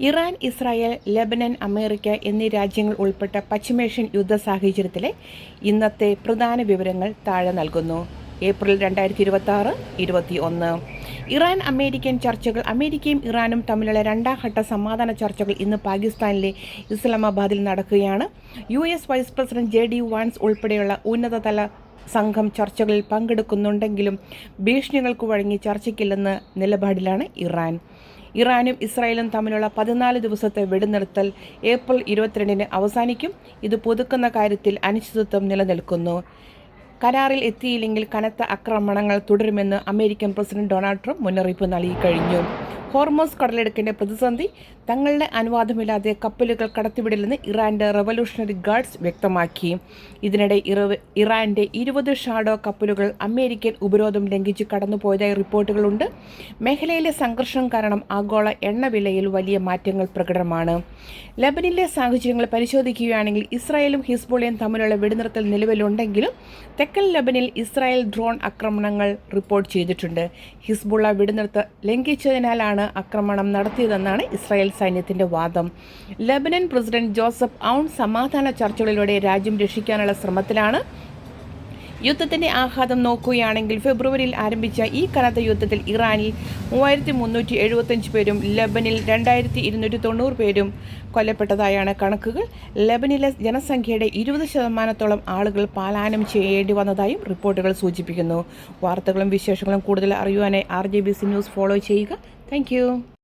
Iran, Israel, Lebanon, America എന്നീ രാജ്യങ്ങൾ ഉൾപ്പെട്ട പശ്ചിമേഷ്യൻ യുദ്ധ സാഹചര്യത്തിലെ ഇന്നത്തെ പ്രധാന വിവരങ്ങൾ താഴെ നൽകുന്നു. ഏപ്രിൽ 2026-21 ഇറാൻ അമേരിക്കൻ ചർച്ചകൾ. അമേരിക്കയും ഇറാനും തമ്മിലുള്ള രണ്ടാം ഘട്ട സമാധാന ചർച്ചകൾ ഇന്ന് പാകിസ്ഥാനിലെ ഇസ്ലാമാബാദിൽ നടക്കുകയാണ്. US vice president JD Vance ഉൾപ്പെടെയുള്ള ഉന്നതതല സംഘം ചർച്ചകളിൽ പങ്കെടുക്കുന്നുണ്ടെങ്കിലും ഭീഷണികൾക്ക് വഴങ്ങി ചർച്ചയ്ക്കില്ലെന്ന നിലപാടിലാണ് ഇറാൻ. ഇറാനും ഇസ്രായേലും തമ്മിലുള്ള 14 ദിവസത്തെ വെടിനിർത്തൽ ഏപ്രിൽ 22 അവസാനിക്കും. ഇത് പുതുക്കുന്ന കാര്യത്തിൽ അനിശ്ചിതത്വം നിലനിൽക്കുന്നു. കരാറിൽ എത്തിയില്ലെങ്കിൽ കനത്ത ആക്രമണങ്ങൾ തുടരുമെന്ന് അമേരിക്കൻ പ്രസിഡന്റ് ഡൊണാൾഡ് ട്രംപ് മുന്നറിയിപ്പ് നൽകിക്കഴിഞ്ഞു. ഹോർമോസ് കടലിടുക്കിൻ്റെ പ്രതിസന്ധി. തങ്ങളുടെ അനുവാദമില്ലാതെ കപ്പലുകൾ കടത്തിവിടില്ലെന്ന് ഇറാൻ്റെ റവല്യൂഷണറി ഗാർഡ്സ് വ്യക്തമാക്കി. ഇതിനിടെ ഇറാൻ്റെ 20 ഷാഡോ കപ്പലുകൾ അമേരിക്കൻ ഉപരോധം ലംഘിച്ച് കടന്നുപോയതായി റിപ്പോർട്ടുകളുണ്ട്. മേഖലയിലെ സംഘർഷം കാരണം ആഗോള എണ്ണവിലയിൽ വലിയ മാറ്റങ്ങൾ പ്രകടമാണ്. ലെബനിലെ സാഹചര്യങ്ങൾ പരിശോധിക്കുകയാണെങ്കിൽ ഇസ്രായേലും ഹിസ്ബുള്ളയും തമ്മിലുള്ള വെടിനിർത്തൽ നിലവിലുണ്ടെങ്കിലും തെക്കൻ ലെബനിൽ ഇസ്രായേൽ ഡ്രോൺ ആക്രമണങ്ങൾ റിപ്പോർട്ട് ചെയ്തിട്ടുണ്ട്. ഹിസ്ബുള്ള വെടിനിർത്തൽ ലംഘിച്ചതിനാലാണ് ആക്രമണം നടത്തിയതെന്നാണ് ഇസ്രായേൽ സൈന്യത്തിൻ്റെ വാദം. ലെബനൻ പ്രസിഡന്റ് ജോസഫ് ഔൺ സമാധാന ചർച്ചകളിലൂടെ രാജ്യം രക്ഷിക്കാനുള്ള ശ്രമത്തിലാണ്. യുദ്ധത്തിൻ്റെ ആഘാതം നോക്കുകയാണെങ്കിൽ ഫെബ്രുവരിയിൽ ആരംഭിച്ച ഈ കനത്ത യുദ്ധത്തിൽ ഇറാനിൽ 3375 പേരും ലെബനിൽ 2290 പേരും കൊല്ലപ്പെട്ടതായാണ് കണക്കുകൾ. ലെബനിലെ ജനസംഖ്യയുടെ 20% ആളുകൾ പലായനം ചെയ്യേണ്ടി വന്നതായും റിപ്പോർട്ടുകൾ സൂചിപ്പിക്കുന്നു. വാർത്തകളും വിശേഷങ്ങളും കൂടുതൽ അറിയുവാനായി RJBC ന്യൂസ് ഫോളോ ചെയ്യുക. താങ്ക്